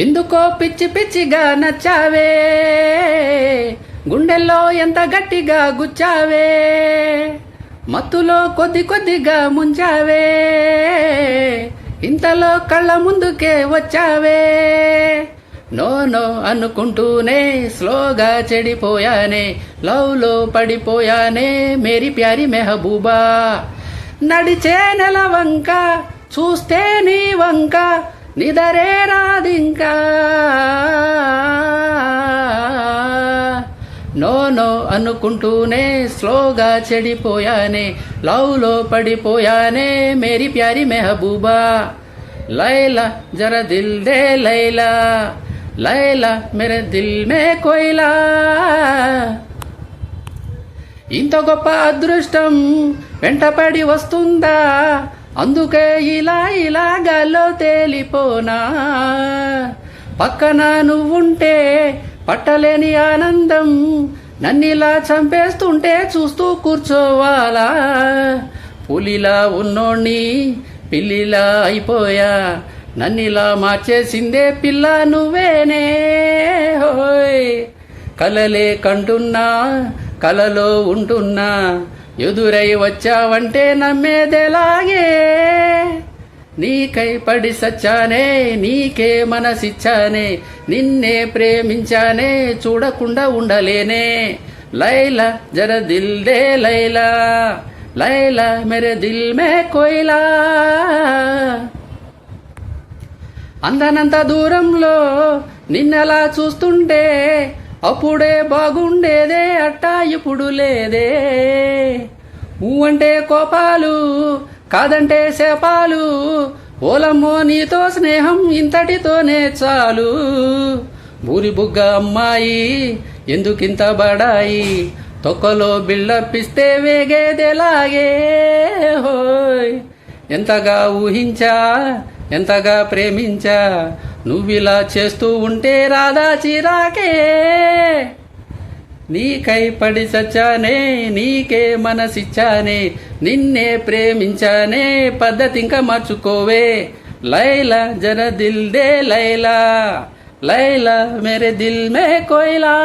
ఎందుకో పిచ్చి పిచ్చిగా నచ్చావే, గుండెల్లో ఎంత గట్టిగా గుచ్చావే, మత్తులో కొద్ది కొద్దిగా ముంచావే, ఇంతలో కళ్ళ ముందుకే వచ్చావే. నో నో అనుకుంటూనే స్లోగా చెడిపోయానే, లవ్ లో పడిపోయానే మేరీ ప్యారీ మెహబూబా. నడిచే నెల వంక చూస్తే నీ వంక నిదరే రాదింకా. నో నో అనుకుంటూనే స్లోగా చెడిపోయానే, లవ్ లో పడిపోయానే మేరీ ప్యారీ మెహబూబా. లైలా జర దిల్ దే లైలా, లైలా మేరే దిల్ మే కోయిలా. ఇంత గొప్ప అదృష్టం వెంటపడి వస్తుందా, అందుకే ఇలా ఇలా గాల్లో తేలిపోనా. పక్కన నువ్వుంటే పట్టలేని ఆనందం, నన్నిలా చంపేస్తుంటే చూస్తూ కూర్చోవాలా. పులిలా ఉన్నోణ్ణి పిల్లిలా అయిపోయా, నన్నిలా మార్చేసిందే పిల్ల నువ్వేనే. హోయ్ కలలే కంటున్నా కలలో ఉంటున్నా, ఎదురై వచ్చావంటే నమ్మేదెలాగే. నీకై పడి సచ్చానే, నీకే మనసిచ్చానే, నిన్నే ప్రేమించానే, చూడకుండా ఉండలేనే. లైలా జర దిల్ దే లైలా, లైలా మేరే దిల్ మే కోయిలా. అందనంత దూరంలో నిన్నలా చూస్తుంటే అప్పుడే బాగుండేదే, అట్టా ఇప్పుడు లేదే. అంటే కోపాలు కాదంటే శాపాలు, ఓలమ్మో నీతో స్నేహం ఇంతటితోనే చాలు. బూరిబుగ్గ అమ్మాయి ఎందుకింత బడాయి, తొక్కలో బిల్డప్పిస్తే వేగేదెలాగే. హోయ్ ఎంతగా ఊహించా ఎంతగా ప్రేమించా, నువ్విలా చేస్తూ ఉంటే రాదా చిరాకే. నీకై పడి సచ్చానే, నీకే మనసిచ్చానే, నిన్నే ప్రేమించానే, పద్ధతి ఇంకా మార్చుకోవే. లైలా జర దిల్ దే లైలా, లైలా మేరే దిల్ మే కోయిలా.